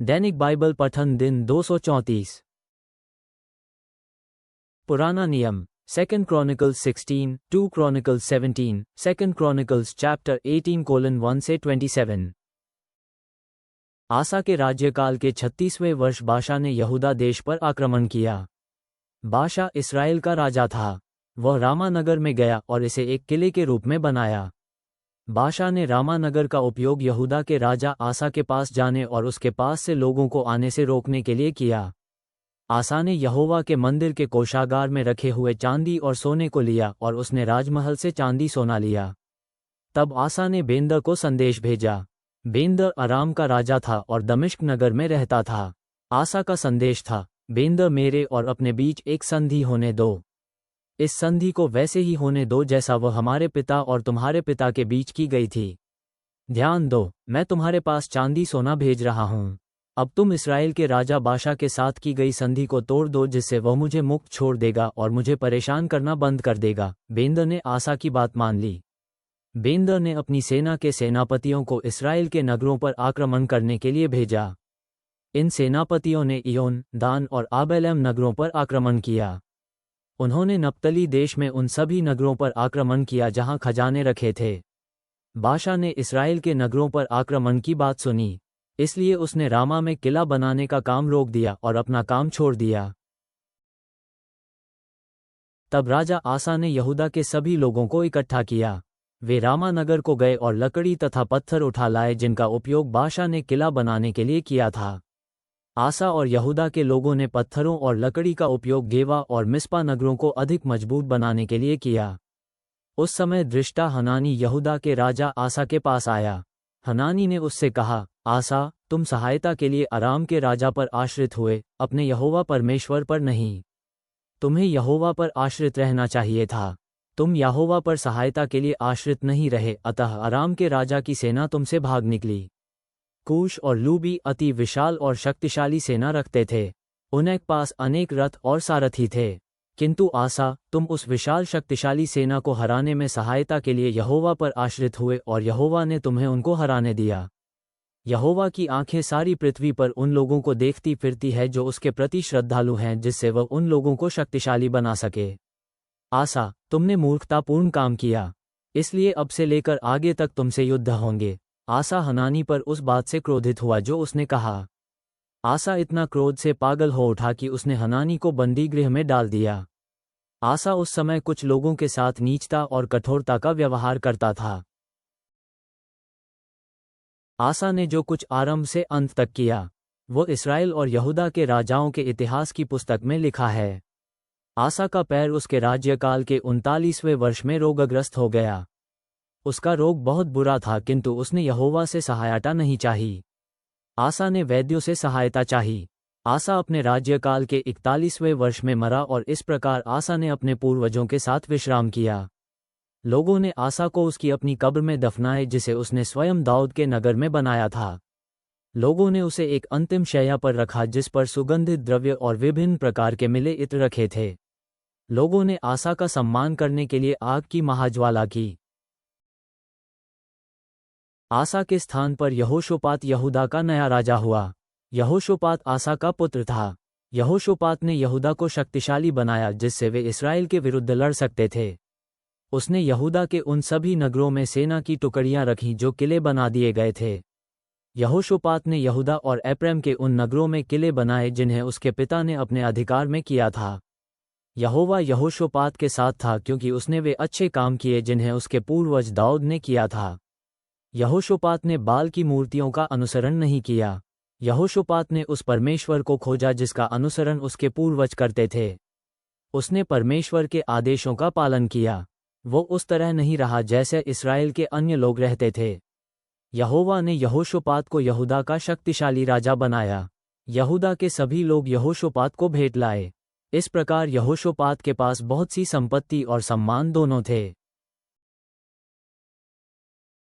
दैनिक Bible पठन दिन 234। पुराना नियम 2 Chronicles 16, 2 Chronicles 17, 2 Chronicles chapter 18:1 से 27। आसा के राज्यकाल के 36वें वर्ष बाशा ने यहूदा देश पर आक्रमण किया। बाशा इस्राएल का राजा था। वह रामा नगर में गया और इसे एक किले के रूप में बनाया। बाशा ने रामा नगर का उपयोग यहूदा के राजा आसा के पास जाने और उसके पास से लोगों को आने से रोकने के लिए किया। आसा ने यहोवा के मंदिर के कोषागार में रखे हुए चांदी और सोने को लिया और उसने राजमहल से चांदी सोना लिया। तब आसा ने बेंदर को संदेश भेजा। बेंदर अराम का राजा था और दमिश्क नगर में रहता था। आसा का संदेश था, बेंदर मेरे और अपने बीच एक संधि होने दो। इस संधि को वैसे ही होने दो जैसा वह हमारे पिता और तुम्हारे पिता के बीच की गई थी। ध्यान दो, मैं तुम्हारे पास चांदी सोना भेज रहा हूँ। अब तुम इस्राएल के राजा बाशा के साथ की गई संधि को तोड़ दो, जिससे वह मुझे मुक्त छोड़ देगा और मुझे परेशान करना बंद कर देगा। बेंदर ने आसा की बात मान ली। बेंदर ने अपनी सेना के सेनापतियों को इस्राएल के नगरों पर आक्रमण करने के लिए भेजा। इन सेनापतियों ने इयोन, दान और आबेलम नगरों पर आक्रमण किया। उन्होंने नप्तली देश में उन सभी नगरों पर आक्रमण किया जहां खजाने रखे थे। बाशा ने इस्राएल के नगरों पर आक्रमण की बात सुनी, इसलिए उसने रामा में किला बनाने का काम रोक दिया और अपना काम छोड़ दिया। तब राजा आसा ने यहूदा के सभी लोगों को इकट्ठा किया। वे रामा नगर को गए और लकड़ी तथा पत्थर उठा लाए जिनका उपयोग बाशा ने किला बनाने के लिए किया था। आसा और यहूदा के लोगों ने पत्थरों और लकड़ी का उपयोग गेवा और मिस्पा नगरों को अधिक मजबूत बनाने के लिए किया। उस समय दृष्टा हनानी यहूदा के राजा आसा के पास आया। हनानी ने उससे कहा, आसा, तुम सहायता के लिए अराम के राजा पर आश्रित हुए, अपने यहोवा परमेश्वर पर नहीं। तुम्हें यहोवा पर आश्रित रहना चाहिए था। तुम यहोवा पर सहायता के लिए आश्रित नहीं रहे, अतः अराम के राजा की सेना तुमसे भाग निकली। कूश और लूबी अति विशाल और शक्तिशाली सेना रखते थे। उनके पास अनेक रथ और सारथी थे। किंतु आसा, तुम उस विशाल शक्तिशाली सेना को हराने में सहायता के लिए यहोवा पर आश्रित हुए और यहोवा ने तुम्हें उनको हराने दिया। यहोवा की आंखें सारी पृथ्वी पर उन लोगों को देखती फिरती है जो उसके प्रति श्रद्धालु हैं, जिससे वह उन लोगों को शक्तिशाली बना सके। आसा, तुमने मूर्खतापूर्ण काम किया, इसलिए अब से लेकर आगे तक तुमसे युद्ध होंगे। आसा हनानी पर उस बात से क्रोधित हुआ जो उसने कहा। आसा इतना क्रोध से पागल हो उठा कि उसने हनानी को बंदी गृह में डाल दिया। आसा उस समय कुछ लोगों के साथ नीचता और कठोरता का व्यवहार करता था। आसा ने जो कुछ आरंभ से अंत तक किया, वो इस्राएल और यहूदा के राजाओं के इतिहास की पुस्तक में लिखा है। आसा का पैर उसके राज्यकाल के 39वें वर्ष में रोगग्रस्त हो गया। उसका रोग बहुत बुरा था, किंतु उसने यहोवा से सहायता नहीं चाही। आसा ने वैद्यों से सहायता चाही। आसा अपने राज्यकाल के 41वें वर्ष में मरा और इस प्रकार आसा ने अपने पूर्वजों के साथ विश्राम किया। लोगों ने आसा को उसकी अपनी कब्र में दफनाए, जिसे उसने स्वयं दाऊद के नगर में बनाया था। लोगों ने उसे एक अंतिम शैया पर रखा जिस पर सुगंधित द्रव्य और विभिन्न प्रकार के मिले इत्र रखे थे। लोगों ने आसा का सम्मान करने के लिए आग की महाज्वाला की। आसा के स्थान पर यहोशोपात यहूदा का नया राजा हुआ। यहोशोपात आसा का पुत्र था। यहोशोपात ने यहूदा को शक्तिशाली बनाया, जिससे वे इस्राएल के विरुद्ध लड़ सकते थे। उसने यहूदा के उन सभी नगरों में सेना की टुकड़ियां रखीं जो किले बना दिए गए थे। यहोशोपात ने यहूदा और एप्रैम के उन नगरों में किले बनाए जिन्हें उसके पिता ने अपने अधिकार में किया था। यहोवा यहोशोपात के साथ था, क्योंकि उसने वे अच्छे काम किए जिन्हें उसके पूर्वज दाऊद ने किया था। यहोशोपात ने बाल की मूर्तियों का अनुसरण नहीं किया। यहोशोपात ने उस परमेश्वर को खोजा जिसका अनुसरण उसके पूर्वज करते थे। उसने परमेश्वर के आदेशों का पालन किया। वो उस तरह नहीं रहा जैसे इस्राएल के अन्य लोग रहते थे। यहोवा ने यहोशोपात को यहूदा का शक्तिशाली राजा बनाया। यहूदा के सभी लोग यहोशोपात को भेंट लाए। इस प्रकार यहोशोपात के पास बहुत सी संपत्ति और सम्मान दोनों थे।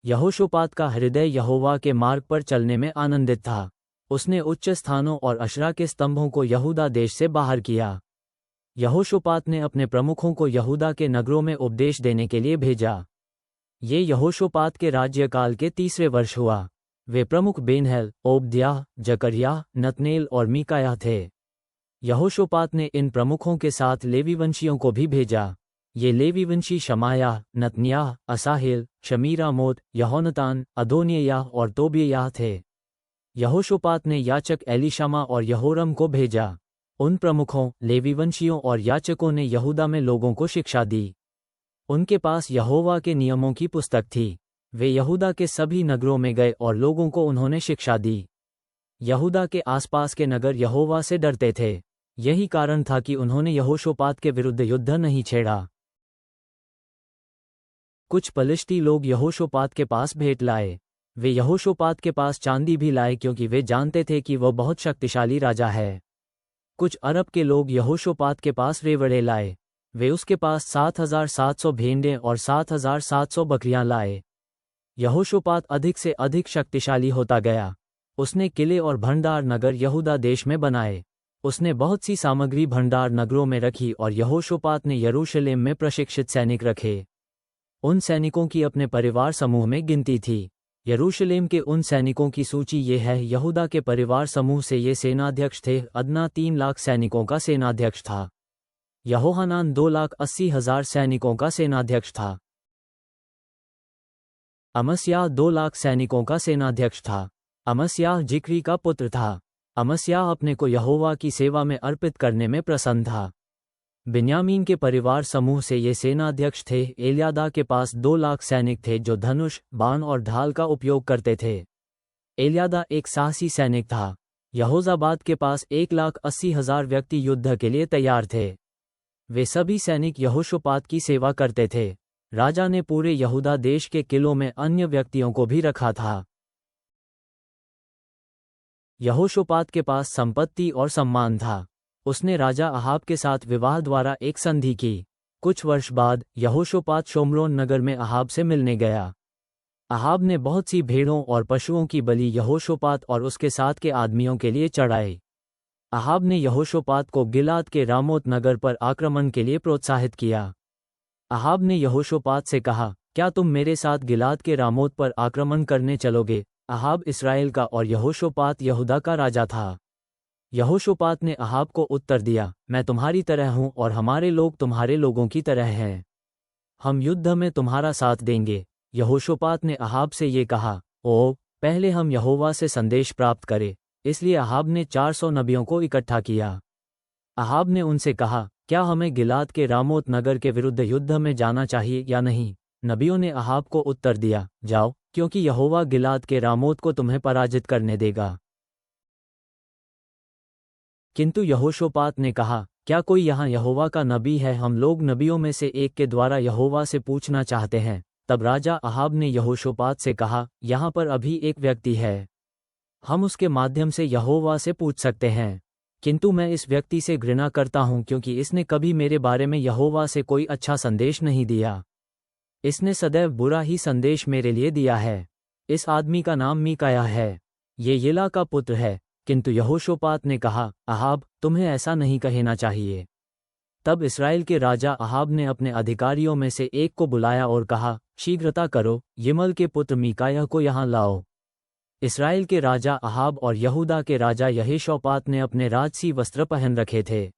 यहोशोपात का हृदय यहोवा के मार्ग पर चलने में आनंदित था। उसने उच्च स्थानों और अशरा के स्तंभों को यहूदा देश से बाहर किया। यहोशोपात ने अपने प्रमुखों को यहूदा के नगरों में उपदेश देने के लिए भेजा। ये यहोशोपात के राज्यकाल के 3रे वर्ष हुआ। वे प्रमुख बेनहल, ओबद्याह, जकर्याह, नतनेल और मीकायाह थे। यहोशापात ने इन प्रमुखों के साथ लेवी वंशियों को भी भेजा। ये लेवी वंशी शमायाह, नतन्याह, असाहेल, शमीरामोत, यहोनतान, अदोनिय्याह और तोबियाह थे। यहोशापात ने याजक एलीशामा और यहोरम को भेजा। उन प्रमुखों, लेवी वंशियों और याजकों ने यहूदा में लोगों को शिक्षा दी। उनके पास यहोवा के नियमों की पुस्तक थी। वे यहूदा के सभी नगरों में गए और लोगों को उन्होंने शिक्षा दी। यहूदा के आसपास के नगर यहोवा से डरते थे। यही कारण था कि उन्होंने यहोशापात के विरुद्ध युद्ध नहीं छेड़ा। कुछ पलिश्ती लोग यहोशापात के पास भेंट लाए। वे यहोशापात के पास चांदी भी लाए क्योंकि वे जानते थे कि वह बहुत शक्तिशाली राजा है। कुछ अरब के लोग यहोशापात के पास रेवड़े लाए। वे उसके पास 7,700 भेंड़ें और 7,700 बकरियां लाए। यहोशापात अधिक से अधिक शक्तिशाली होता गया। उसने किले और भंडार नगर यहूदा देश में बनाए। उसने बहुत सी सामग्री भंडार नगरों में रखी और यहोशापात ने यरूशलेम में प्रशिक्षित सैनिक रखे। उन सैनिकों की अपने परिवार समूह में गिनती थी। यरूशलेम के उन सैनिकों की सूची ये है। यहूदा के परिवार समूह से ये सेनाध्यक्ष थे। अदना 3 लाख सैनिकों का सेनाध्यक्ष था। यहोहानान 2,80,000 सैनिकों का सेनाध्यक्ष था। अमस्याह 2 लाख सैनिकों का सेनाध्यक्ष था। अमस्याह जिक्री का पुत्र था। अमस्याह अपने को यहोवा की सेवा में अर्पित करने में प्रसन्न था। बिन्यामीन के परिवार समूह से ये सेनाध्यक्ष थे। एल्यादा के पास 2 लाख सैनिक थे जो धनुष, बाण और ढाल का उपयोग करते थे। एल्यादा एक साहसी सैनिक था। यहोजाबाद के पास 1,80,000 व्यक्ति युद्ध के लिए तैयार थे। वे सभी सैनिक यहोशापात की सेवा करते थे। राजा ने पूरे यहूदा देश के किलों में अन्य व्यक्तियों को भी रखा था। यहोशापात के पास संपत्ति और सम्मान था। उसने राजा अहाब के साथ विवाह द्वारा एक संधि की। कुछ वर्ष बाद यहोशापात शोम्रोन नगर में अहाब से मिलने गया। अहाब ने बहुत सी भेड़ों और पशुओं की बलि यहोशापात और उसके साथ के आदमियों के लिए चढ़ाई। अहाब ने यहोशापात को गिलाद के रामोत नगर पर आक्रमण के लिए प्रोत्साहित किया। अहाब ने यहोशापात से कहा, क्या तुम मेरे साथ गिलाद के रामोत पर आक्रमण करने चलोगे? अहाब इस्राएल का और यहोशापात यहूदा का राजा था। यहोशापात ने अहाब को उत्तर दिया, मैं तुम्हारी तरह हूँ और हमारे लोग तुम्हारे लोगों की तरह हैं। हम युद्ध में तुम्हारा साथ देंगे। यहोशापात ने अहाब से ये कहा, ओ, पहले हम यहोवा से संदेश प्राप्त करें। इसलिए अहाब ने 400 नबियों को इकट्ठा किया। अहाब ने उनसे कहा, क्या हमें गिलाद के रामोत नगर के विरुद्ध युद्ध में जाना चाहिए या नहीं? नबियों ने अहाब को उत्तर दिया, जाओ, क्योंकि यहोवा गिलाद के रामोत को तुम्हें पराजित करने देगा। किंतु यहोशापात ने कहा, क्या कोई यहाँ यहोवा का नबी है? हम लोग नबियों में से एक के द्वारा यहोवा से पूछना चाहते हैं। तब राजा अहाब ने यहोशापात से कहा, यहाँ पर अभी एक व्यक्ति है, हम उसके माध्यम से यहोवा से पूछ सकते हैं। किंतु मैं इस व्यक्ति से घृणा करता हूँ क्योंकि इसने कभी मेरे बारे में यहोवा से कोई अच्छा संदेश नहीं दिया। इसने सदैव बुरा ही संदेश मेरे लिए दिया है। इस आदमी का नाम मीकायाह है। ये यिला का पुत्र है। किंतु यहोशापात ने कहा, अहाब, तुम्हें ऐसा नहीं कहना चाहिए। तब इस्राएल के राजा अहाब ने अपने अधिकारियों में से एक को बुलाया और कहा, शीघ्रता करो, यिमल के पुत्र मीकायाह को यहाँ लाओ। इस्राएल के राजा अहाब और यहूदा के राजा यहोशापात ने अपने राजसी वस्त्र पहन रखे थे।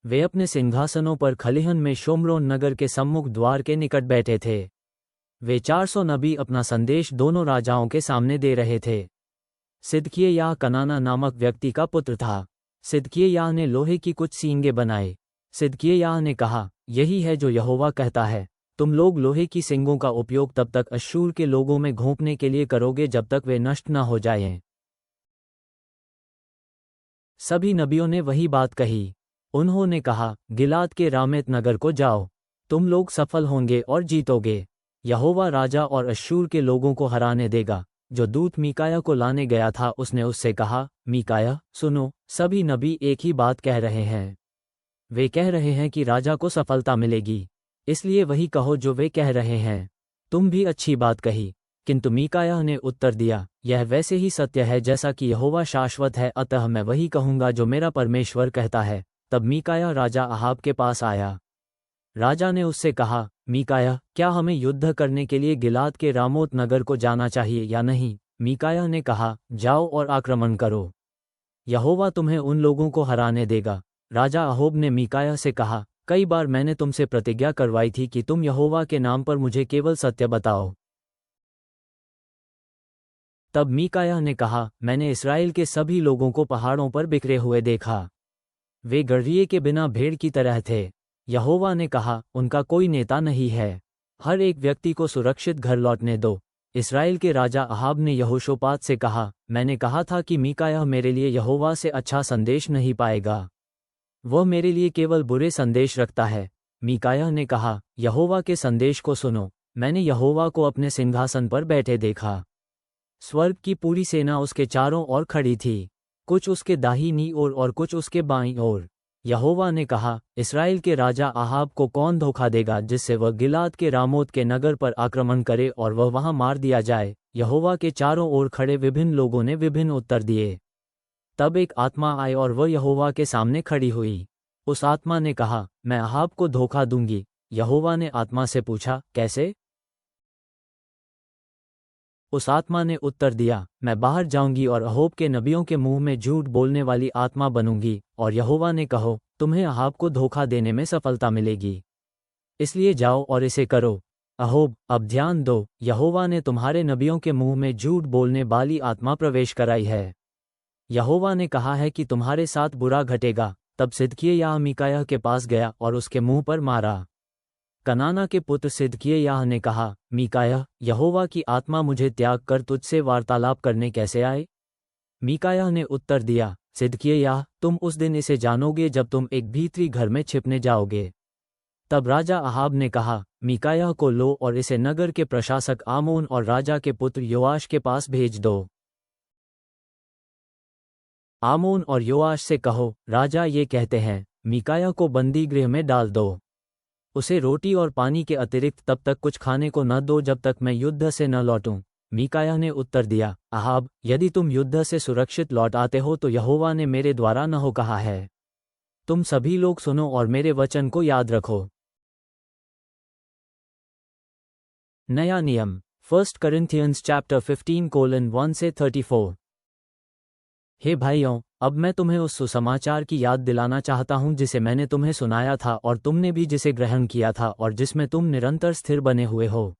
वे अपने सिंहासनों पर खलिहन में शोम्रोन नगर के सम्मुख द्वार के निकट बैठे थे। वे 400 नबी अपना संदेश दोनों राजाओं के सामने दे रहे थे। सिदकिय्याह कनाना नामक व्यक्ति का पुत्र था। सिदकिय्याह ने लोहे की कुछ सींगे बनाए। सिदकिय्याह ने कहा, यही है जो यहोवा कहता है, तुम लोग लोहे की सींगों का उपयोग तब तक अश्शूर के लोगों में घोंपने के लिए करोगे जब तक वे नष्ट न हो जाएं। सभी नबियों ने वही बात कही। उन्होंने कहा, गिलाद के रामेत नगर को जाओ, तुम लोग सफल होंगे और जीतोगे। यहोवा राजा और अश्शूर के लोगों को हराने देगा। जो दूत मीकायाह को लाने गया था उसने उससे कहा, मीकायाह, सुनो, सभी नबी एक ही बात कह रहे हैं। वे कह रहे हैं कि राजा को सफलता मिलेगी, इसलिए वही कहो जो वे कह रहे हैं। तुम भी अच्छी बात कही। किंतु मीकायाह ने उत्तर दिया, यह वैसे ही सत्य है जैसा कि यहोवा शाश्वत है, अतः मैं वही कहूँगा जो मेरा परमेश्वर कहता है। तब मीकायाह राजा अहाब के पास आया। राजा ने उससे कहा, मीकायाह, क्या हमें युद्ध करने के लिए गिलाद के रामोत नगर को जाना चाहिए या नहीं? मीकायाह ने कहा, जाओ और आक्रमण करो, यहोवा तुम्हें उन लोगों को हराने देगा। राजा अहोब ने मीकायाह से कहा, कई बार मैंने तुमसे प्रतिज्ञा करवाई थी कि तुम यहोवा के नाम पर मुझे केवल सत्य बताओ। तब मीकायाह ने कहा, मैंने इस्राएल के सभी लोगों को पहाड़ों पर बिखरे हुए देखा। वे गड़रिए के बिना भेड़ की तरह थे। यहोवा ने कहा, उनका कोई नेता नहीं है। हर एक व्यक्ति को सुरक्षित घर लौटने दो। इस्राएल के राजा अहाब ने यहोशापात से कहा, मैंने कहा था कि मीकायाह मेरे लिए यहोवा से अच्छा संदेश नहीं पाएगा। वह मेरे लिए केवल बुरे संदेश रखता है। मीकायाह ने कहा, यहोवा के संदेश को सुनो। मैंने यहोवा को अपने सिंहासन पर बैठे देखा। स्वर्ग की पूरी सेना उसके चारों ओर खड़ी थी, कुछ उसके दाहिनी ओर और कुछ उसके बाईं ओर। यहोवा ने कहा, इस्राएल के राजा अहाब को कौन धोखा देगा जिससे वह गिलाद के रामोत के नगर पर आक्रमण करे और वह वहां मार दिया जाए। यहोवा के चारों ओर खड़े विभिन्न लोगों ने विभिन्न उत्तर दिए। तब एक आत्मा आई और वह यहोवा के सामने खड़ी हुई। उस आत्मा ने कहा, मैं अहाब को धोखा दूंगी। यहोवा ने आत्मा से पूछा, कैसे? उस आत्मा ने उत्तर दिया, मैं बाहर जाऊंगी और अहोब के नबियों के मुंह में झूठ बोलने वाली आत्मा बनूंगी। और यहोवा ने कहो, तुम्हें अहाब को धोखा देने में सफलता मिलेगी, इसलिए जाओ और इसे करो। अहोब, अब ध्यान दो, यहोवा ने तुम्हारे नबियों के मुंह में झूठ बोलने वाली आत्मा प्रवेश कराई है। यहोवा ने कहा है कि तुम्हारे साथ बुरा घटेगा। तब सिदकिय्याह मीकायाह के पास गया और उसके मुंह पर मारा। कनाना के पुत्र सिदकिय्याह ने कहा, मीकायाह, यहोवा की आत्मा मुझे त्याग कर तुझसे वार्तालाप करने कैसे आए? मीकायाह ने उत्तर दिया, सिदकिय्याह, तुम उस दिन इसे जानोगे जब तुम एक भीतरी घर में छिपने जाओगे। तब राजा अहाब ने कहा, मीकायाह को लो और इसे नगर के प्रशासक आमोन और राजा के पुत्र योआश के पास भेज दो। आमोन और योआश से कहो, राजा ये कहते हैं, मीकायाह को बंदी गृह में डाल दो। उसे रोटी और पानी के अतिरिक्त तब तक कुछ खाने को न दो जब तक मैं युद्ध से न लौटूं। मीकायाह ने उत्तर दिया, अहाब, यदि तुम युद्ध से सुरक्षित लौट आते हो तो यहोवा ने मेरे द्वारा न हो कहा है। तुम सभी लोग सुनो और मेरे वचन को याद रखो। नया नियम 1 Corinthians chapter 15:1 से 34। हे भाइयों, अब मैं तुम्हें उस सुसमाचार की याद दिलाना चाहता हूं जिसे मैंने तुम्हें सुनाया था और तुमने भी जिसे ग्रहण किया था और जिसमें तुम निरंतर स्थिर बने हुए हो,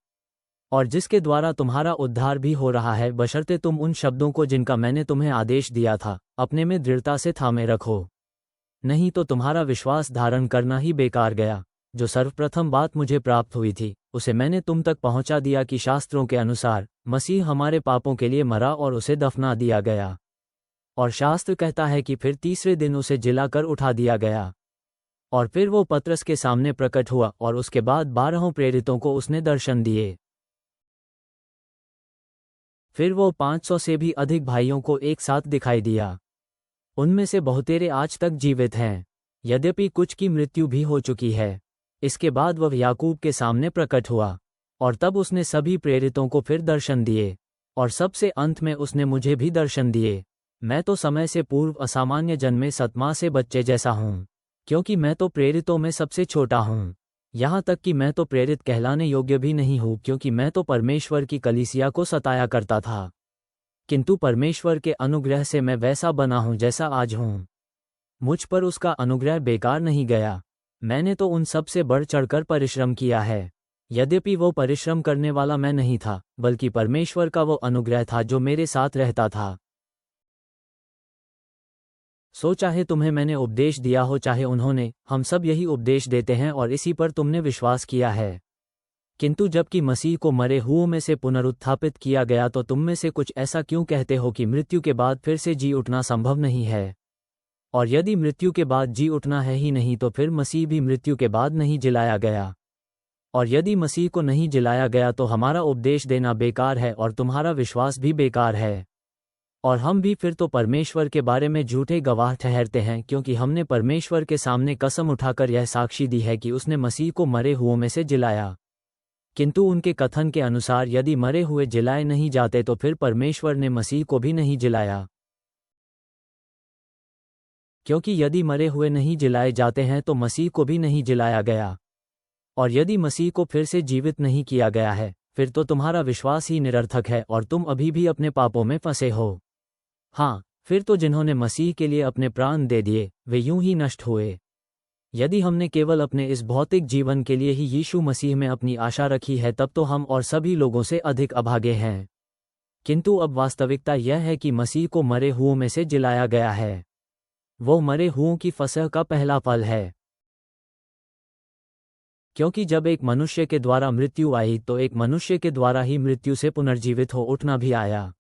और जिसके द्वारा तुम्हारा उद्धार भी हो रहा है, बशर्ते तुम उन शब्दों को जिनका मैंने तुम्हें आदेश दिया था अपने में दृढ़ता से थामे रखो। नहीं तो तुम्हारा विश्वास धारण करना ही बेकार गया। जो सर्वप्रथम बात मुझे प्राप्त हुई थी उसे मैंने तुम तक पहुंचा दिया कि शास्त्रों के अनुसार मसीह हमारे पापों के लिए मरा और उसे दफना दिया गया, और शास्त्र कहता है कि फिर तीसरे दिन उसे जिलाकर उठा दिया गया। और फिर वो पतरस के सामने प्रकट हुआ और उसके बाद 12 प्रेरितों को उसने दर्शन दिए। फिर वो 500 से भी अधिक भाइयों को एक साथ दिखाई दिया। उनमें से बहुतेरे आज तक जीवित हैं, यद्यपि कुछ की मृत्यु भी हो चुकी है। इसके बाद वह याकूब के सामने प्रकट हुआ, और तब उसने सभी प्रेरितों को फिर दर्शन दिए, और सबसे अंत में उसने मुझे भी दर्शन दिए। मैं तो समय से पूर्व असामान्य जन्मे सतमा से बच्चे जैसा हूँ, क्योंकि मैं तो प्रेरितों में सबसे छोटा हूँ। यहाँ तक कि मैं तो प्रेरित कहलाने योग्य भी नहीं हूँ, क्योंकि मैं तो परमेश्वर की कलीसिया को सताया करता था। किंतु परमेश्वर के अनुग्रह से मैं वैसा बना हूँ जैसा आज हूँ। मुझ पर उसका अनुग्रह बेकार नहीं गया। मैंने तो उन सब से बढ़ चढ़कर परिश्रम किया है, यद्यपि वो परिश्रम करने वाला मैं नहीं था, बल्कि परमेश्वर का वो अनुग्रह था जो मेरे साथ रहता था। सो चाहे तुम्हें मैंने उपदेश दिया हो चाहे उन्होंने, हम सब यही उपदेश देते हैं और इसी पर तुमने विश्वास किया है। किंतु जबकि मसीह को मरे हुओं में से पुनरुत्थापित किया गया तो तुम में से कुछ ऐसा क्यों कहते हो कि मृत्यु के बाद फिर से जी उठना संभव नहीं है? और यदि मृत्यु के बाद जी उठना है ही नहीं तो फिर मसीह भी मृत्यु के बाद नहीं जिलाया गया। और यदि मसीह को नहीं जिलाया गया तो हमारा उपदेश देना बेकार है और तुम्हारा विश्वास भी बेकार है। और हम भी फिर तो परमेश्वर के बारे में झूठे गवाह ठहरते हैं, क्योंकि हमने परमेश्वर के सामने कसम उठाकर यह साक्षी दी है कि उसने मसीह को मरे हुओं में से जिलाया। किंतु उनके कथन के अनुसार यदि मरे हुए जिलाए नहीं जाते तो फिर परमेश्वर ने मसीह को भी नहीं जिलाया। क्योंकि यदि मरे हुए नहीं जिलाए जाते हैं तो मसीह को भी नहीं जिलाया गया। और यदि मसीह को फिर से जीवित नहीं किया गया है फिर तो तुम्हारा विश्वास ही निरर्थक है और तुम अभी भी अपने पापों में फंसे हो। हाँ, फिर तो जिन्होंने मसीह के लिए अपने प्राण दे दिए वे यूं ही नष्ट हुए। यदि हमने केवल अपने इस भौतिक जीवन के लिए ही यीशु मसीह में अपनी आशा रखी है तब तो हम और सभी लोगों से अधिक अभागे हैं। किंतु अब वास्तविकता यह है कि मसीह को मरे हुओं में से जिलाया गया है। वो मरे हुओं की फसह का पहला फल है। क्योंकि जब एक मनुष्य के द्वारा मृत्यु आई तो एक मनुष्य के द्वारा ही मृत्यु से पुनर्जीवित हो उठना भी आया।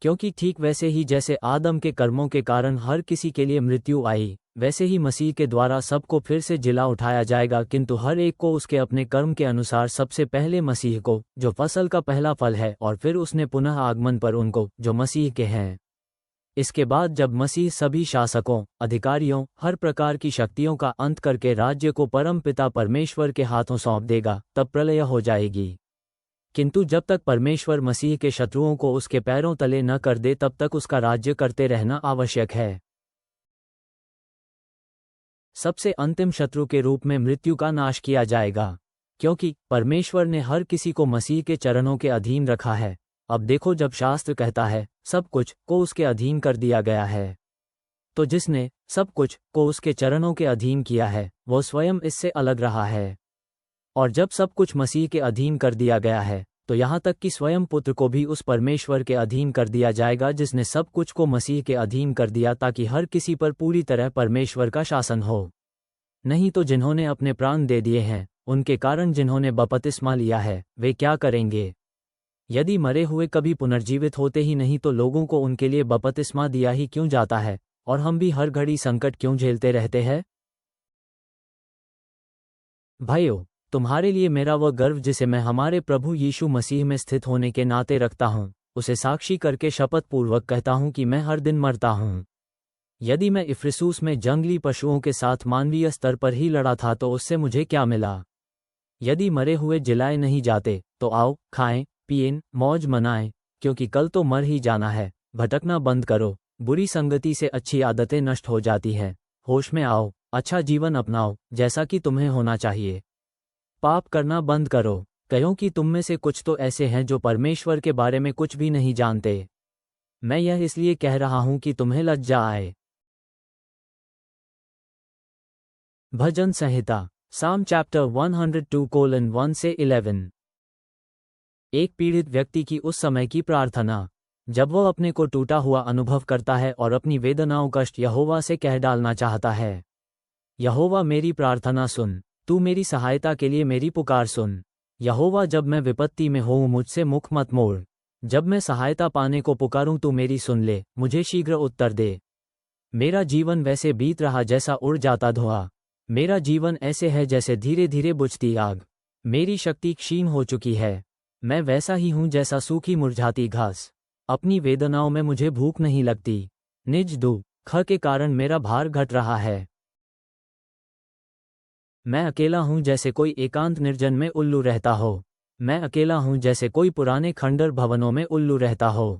क्योंकि ठीक वैसे ही जैसे आदम के कर्मों के कारण हर किसी के लिए मृत्यु आई, वैसे ही मसीह के द्वारा सबको फिर से जिला उठाया जाएगा, किंतु हर एक को उसके अपने कर्म के अनुसार, सबसे पहले मसीह को जो फसल का पहला फल है, और फिर उसने पुनः आगमन पर उनको जो मसीह के हैं। इसके बाद जब मसीह सभी शासकों, अधिकारियों, हर प्रकार की शक्तियों का अंत करके राज्य को परम पिता परमेश्वर के हाथों सौंप देगा, तब प्रलय हो जाएगी। किंतु जब तक परमेश्वर मसीह के शत्रुओं को उसके पैरों तले न कर दे तब तक उसका राज्य करते रहना आवश्यक है। सबसे अंतिम शत्रु के रूप में मृत्यु का नाश किया जाएगा, क्योंकि परमेश्वर ने हर किसी को मसीह के चरणों के अधीन रखा है। अब देखो, जब शास्त्र कहता है सब कुछ को उसके अधीन कर दिया गया है, तो जिसने सब कुछ को उसके चरणों के अधीन किया है वो स्वयं इससे अलग रहा है। और जब सब कुछ मसीह के अधीन कर दिया गया है तो यहाँ तक कि स्वयं पुत्र को भी उस परमेश्वर के अधीन कर दिया जाएगा जिसने सब कुछ को मसीह के अधीन कर दिया, ताकि हर किसी पर पूरी तरह परमेश्वर का शासन हो। नहीं तो जिन्होंने अपने प्राण दे दिए हैं उनके कारण जिन्होंने बपतिस्मा लिया है वे क्या करेंगे? यदि मरे हुए कभी पुनर्जीवित होते ही नहीं तो लोगों को उनके लिए बपतिस्मा दिया ही क्यों जाता है, और हम भी हर घड़ी संकट क्यों झेलते रहते हैं? भाइयों, तुम्हारे लिए मेरा वह गर्व जिसे मैं हमारे प्रभु यीशु मसीह में स्थित होने के नाते रखता हूँ, उसे साक्षी करके शपथ पूर्वक कहता हूँ कि मैं हर दिन मरता हूँ। यदि मैं इफ्रिसूस में जंगली पशुओं के साथ मानवीय स्तर पर ही लड़ा था तो उससे मुझे क्या मिला? यदि मरे हुए जिलाए नहीं जाते तो आओ, खाएं पिएं, मौज मनाएं, क्योंकि कल तो मर ही जाना है। भटकना बंद करो, बुरी संगति से अच्छी आदतें नष्ट हो जाती हैं। होश में आओ, अच्छा जीवन अपनाओ जैसा कि तुम्हें होना चाहिए। पाप करना बंद करो, क्योंकि तुम में से कुछ तो ऐसे हैं जो परमेश्वर के बारे में कुछ भी नहीं जानते। मैं यह इसलिए कह रहा हूं कि तुम्हें लज्जा आए। भजन संहिता, साम चैप्टर 102:1 से 11। एक पीड़ित व्यक्ति की उस समय की प्रार्थना, जब वह अपने को टूटा हुआ अनुभव करता है और अपनी वेदनाओं कष्ट यहोवा से कह डालना चाहता है। यहोवा मेरी प्रार्थना सुन, तू मेरी सहायता के लिए मेरी पुकार सुन। यहोवा, जब मैं विपत्ति में होऊं मुझसे मुख मत मोड़। जब मैं सहायता पाने को पुकारूं तू मेरी सुन ले, मुझे शीघ्र उत्तर दे। मेरा जीवन वैसे बीत रहा जैसा उड़ जाता धुआं। मेरा जीवन ऐसे है जैसे धीरे धीरे बुझती आग। मेरी शक्ति क्षीण हो चुकी है। मैं वैसा ही हूं जैसा सूखी मुरझाती घास। अपनी वेदनाओं में मुझे भूख नहीं लगती। निज दुख के कारण मेरा भार घट रहा है। मैं अकेला हूं जैसे कोई एकांत निर्जन में उल्लू रहता हो। मैं अकेला हूं जैसे कोई पुराने खंडर भवनों में उल्लू रहता हो।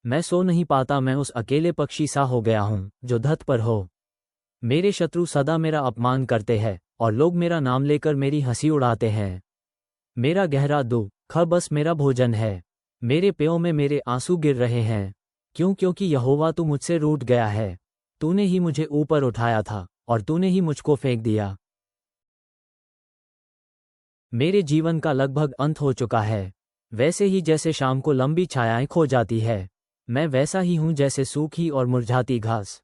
मैं सो नहीं पाता, मैं उस अकेले पक्षी सा हो गया हूं जो धत पर हो। मेरे शत्रु सदा मेरा अपमान करते हैं और लोग मेरा नाम लेकर मेरी हंसी उड़ाते हैं। मेरा गहरा दुख बस मेरा भोजन है। मेरे पेयों में मेरे आंसू गिर रहे हैं। क्योंकि यहोवा तू मुझसे रूठ गया है। तूने ही मुझे ऊपर उठाया था और तूने ही मुझको फेंक दिया। मेरे जीवन का लगभग अंत हो चुका है। वैसे ही जैसे शाम को लंबी छायाएं खो जाती है, मैं वैसा ही हूं जैसे सूखी और मुरझाती घास।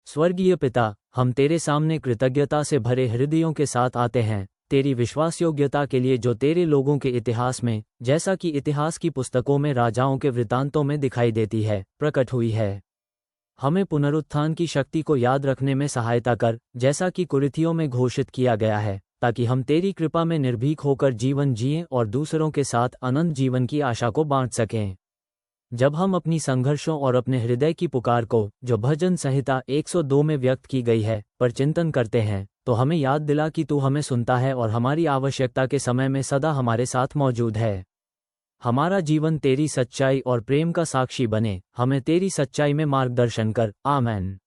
स्वर्गीय पिता, हम तेरे सामने कृतज्ञता से भरे हृदयों के साथ आते हैं, तेरी विश्वासयोग्यता के लिए जो तेरे लोगों के इतिहास में, जैसा कि इतिहास की पुस्तकों में राजाओं के वृतांतों में दिखाई देती है, प्रकट हुई है। हमें पुनरुत्थान की शक्ति को याद रखने में सहायता कर, जैसा कि कुरिथियों में घोषित किया गया है, ताकि हम तेरी कृपा में निर्भीक होकर जीवन जिएं और दूसरों के साथ अनंत जीवन की आशा को बांट सकें। जब हम अपनी संघर्षों और अपने हृदय की पुकार को, जो भजन संहिता 102 में व्यक्त की गई है, पर चिंतन करते हैं, तो हमें याद दिला कि तू हमें सुनता है और हमारी आवश्यकता के समय में सदा हमारे साथ मौजूद है। हमारा जीवन तेरी सच्चाई और प्रेम का साक्षी बने। हमें तेरी सच्चाई में मार्गदर्शन कर। आमीन।